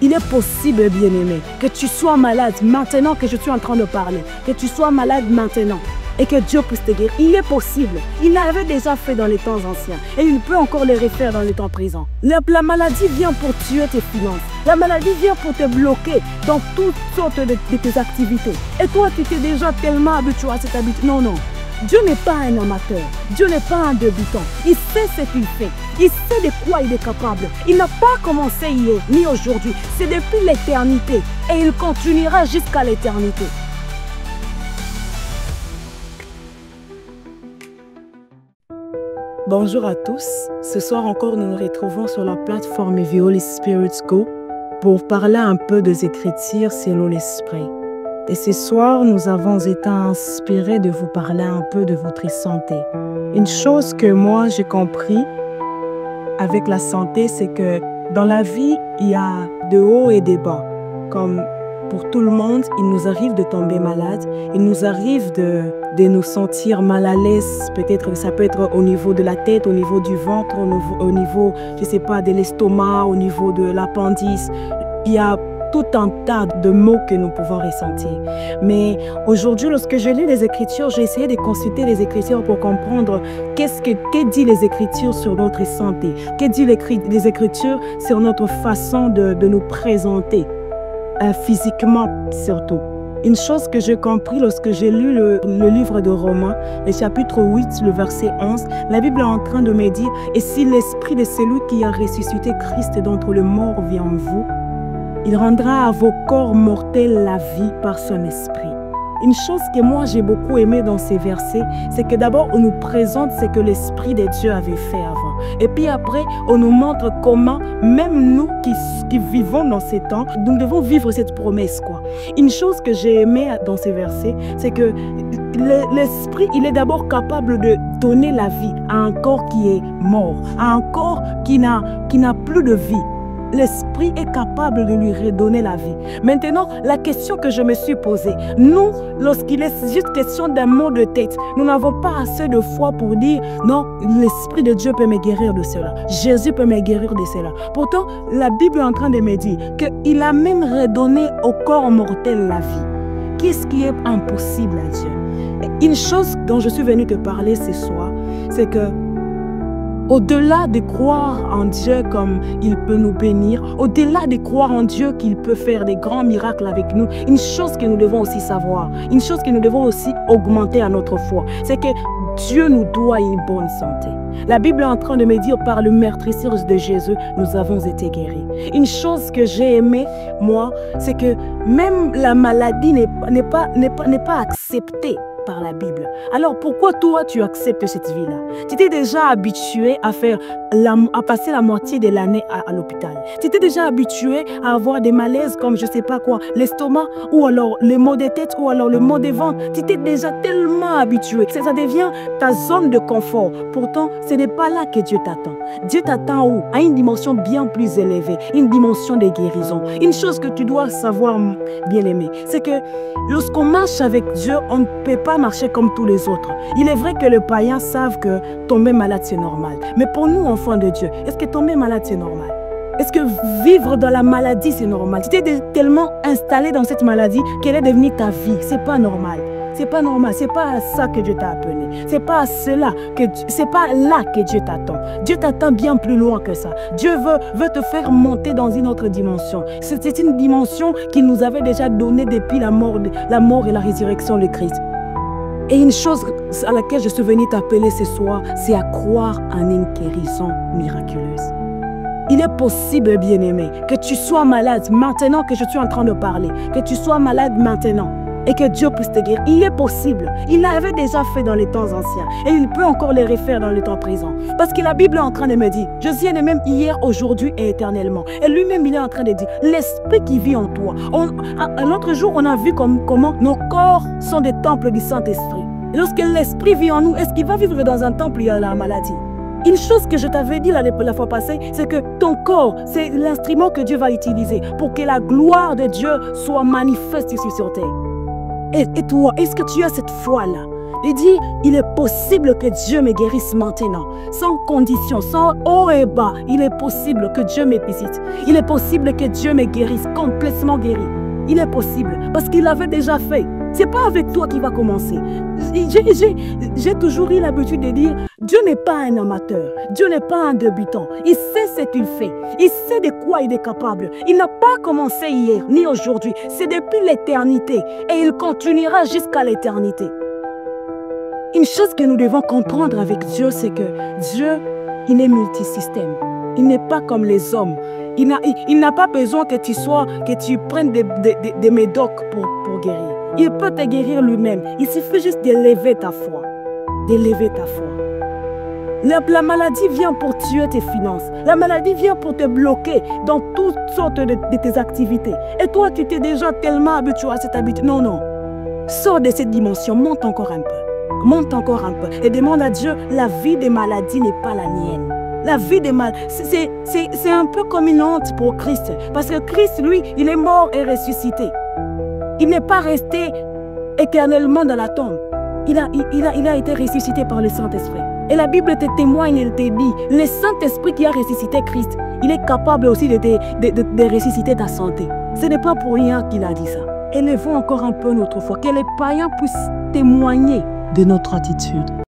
Il est possible, bien-aimé, que tu sois malade maintenant que je suis en train de parler, que tu sois malade maintenant et que Dieu puisse te guérir. Il est possible. Il l'avait déjà fait dans les temps anciens et il peut encore le refaire dans les temps présents. La maladie vient pour tuer tes finances. La maladie vient pour te bloquer dans toutes sortes de tes activités. Et toi, tu t'es déjà tellement habitué à cette habitude. Non, non. Dieu n'est pas un amateur, Dieu n'est pas un débutant. Il sait ce qu'il fait, il sait de quoi il est capable. Il n'a pas commencé hier ni aujourd'hui, c'est depuis l'éternité et il continuera jusqu'à l'éternité. Bonjour à tous, ce soir encore nous nous retrouvons sur la plateforme Holy Spirit Go pour parler un peu des Écritures selon l'Esprit. Et ce soir, nous avons été inspirés de vous parler un peu de votre santé. Une chose que moi j'ai compris avec la santé, c'est que dans la vie, il y a de hauts et des bas. Comme pour tout le monde, il nous arrive de tomber malade, il nous arrive de nous sentir mal à l'aise. Peut-être ça peut être au niveau de la tête, au niveau du ventre, au niveau, je sais pas, de l'estomac, au niveau de l'appendice. Il y a tout un tas de mots que nous pouvons ressentir. Mais aujourd'hui, lorsque je lis les Écritures, j'ai essayé de consulter les Écritures pour comprendre que dit les Écritures sur notre santé, que dit les Écritures sur notre façon de nous présenter, physiquement surtout. Une chose que j'ai compris lorsque j'ai lu le livre de Romains, le chapitre 8, le verset 11, la Bible est en train de me dire « Et si l'esprit de celui qui a ressuscité Christ d'entre les morts vient en vous, il rendra à vos corps mortels la vie par son esprit. » Une chose que moi j'ai beaucoup aimé dans ces versets, c'est que d'abord on nous présente ce que l'Esprit de Dieu avait fait avant. Et puis après, on nous montre comment, même nous qui vivons dans ces temps, nous devons vivre cette promesse, quoi. Une chose que j'ai aimé dans ces versets, c'est que l'Esprit, il est d'abord capable de donner la vie à un corps qui est mort, à un corps qui n'a plus de vie. L'Esprit est capable de lui redonner la vie. Maintenant, la question que je me suis posée, nous, lorsqu'il est juste question d'un mot de tête, nous n'avons pas assez de foi pour dire non, l'Esprit de Dieu peut me guérir de cela. Jésus peut me guérir de cela. Pourtant, la Bible est en train de me dire qu'il a même redonné au corps mortel la vie. Qu'est-ce qui est impossible à Dieu? Une chose dont je suis venue te parler ce soir, c'est que au-delà de croire en Dieu comme il peut nous bénir, au-delà de croire en Dieu qu'il peut faire des grands miracles avec nous, une chose que nous devons aussi savoir, une chose que nous devons aussi augmenter à notre foi, c'est que Dieu nous doit une bonne santé. La Bible est en train de me dire par le meurtrissure de Jésus, nous avons été guéris. Une chose que j'ai aimée, moi, c'est que même la maladie n'est pas acceptée par la Bible. Alors pourquoi toi tu acceptes cette vie-là? Tu t'es déjà habitué à passer la moitié de l'année à l'hôpital. Tu t'es déjà habitué à avoir des malaises comme je sais pas quoi, l'estomac ou alors les maux de tête ou alors le maux de ventre. Tu t'es déjà tellement habitué. Ça devient ta zone de confort. Pourtant, ce n'est pas là que Dieu t'attend. Dieu t'attend où? À une dimension bien plus élevée, une dimension de guérison. Une chose que tu dois savoir, bien-aimé, c'est que lorsqu'on marche avec Dieu, on ne peut pas marcher comme tous les autres. Il est vrai que les païens savent que tomber malade c'est normal. Mais pour nous, enfants de Dieu, est-ce que tomber malade c'est normal? Est-ce que vivre dans la maladie c'est normal? Tu t'es tellement installé dans cette maladie qu'elle est devenue ta vie. C'est pas normal. C'est pas normal. C'est pas à ça que Dieu t'a appelé. C'est pas à cela que c'est pas là que Dieu t'attend. Dieu t'attend bien plus loin que ça. Dieu veut te faire monter dans une autre dimension. C'est une dimension qu'il nous avait déjà donnée depuis la mort et la résurrection de Christ. Et une chose à laquelle je suis venue t'appeler ce soir, c'est à croire en une guérison miraculeuse. Il est possible, bien-aimé, que tu sois malade maintenant que je suis en train de parler, que tu sois malade maintenant et que Dieu puisse te guérir. Il est possible. Il l'avait déjà fait dans les temps anciens et il peut encore le refaire dans les temps présents. Parce que la Bible est en train de me dire, Jésus est le même hier, aujourd'hui et éternellement. Et lui-même, il est en train de dire, l'esprit qui vit en toi. L'autre jour, on a vu comment nos corps sont des temples du Saint-Esprit. Et lorsque l'esprit vit en nous, est-ce qu'il va vivre dans un temple où il y a la maladie? Une chose que je t'avais dit la fois passée, c'est que ton corps, c'est l'instrument que Dieu va utiliser pour que la gloire de Dieu soit manifeste ici sur terre. Et toi, est-ce que tu as cette foi-là? Il dit, il est possible que Dieu me guérisse maintenant, sans condition, sans haut et bas. Il est possible que Dieu me visite. Il est possible que Dieu me guérisse, complètement guéri. Il est possible, parce qu'il l'avait déjà fait. Ce n'est pas avec toi qu'il va commencer. J'ai toujours eu l'habitude de dire, Dieu n'est pas un amateur, Dieu n'est pas un débutant. Il sait ce qu'il fait, il sait de quoi il est capable. Il n'a pas commencé hier, ni aujourd'hui. C'est depuis l'éternité et il continuera jusqu'à l'éternité. Une chose que nous devons comprendre avec Dieu, c'est que Dieu, il est multisystème. Il n'est pas comme les hommes. Il n'a pas besoin que tu prennes des médocs pour guérir. Il peut te guérir lui-même. Il suffit juste d'élever ta foi. D'élever ta foi. La maladie vient pour tuer tes finances. La maladie vient pour te bloquer dans toutes sortes de tes activités. Et toi, tu t'es déjà tellement habitué à cette habitude. Non, non. Sors de cette dimension. Monte encore un peu. Monte encore un peu. Et demande à Dieu, la vie des maladies n'est pas la mienne. La vie des malades, c'est un peu comme une honte pour Christ. Parce que Christ, lui, il est mort et ressuscité. Il n'est pas resté éternellement dans la tombe. Il a été ressuscité par le Saint-Esprit. Et la Bible te témoigne, elle te dit, le Saint-Esprit qui a ressuscité Christ, il est capable aussi de ressusciter ta santé. Ce n'est pas pour rien qu'il a dit ça. Élevons encore un peu notre foi, que les païens puissent témoigner de notre attitude.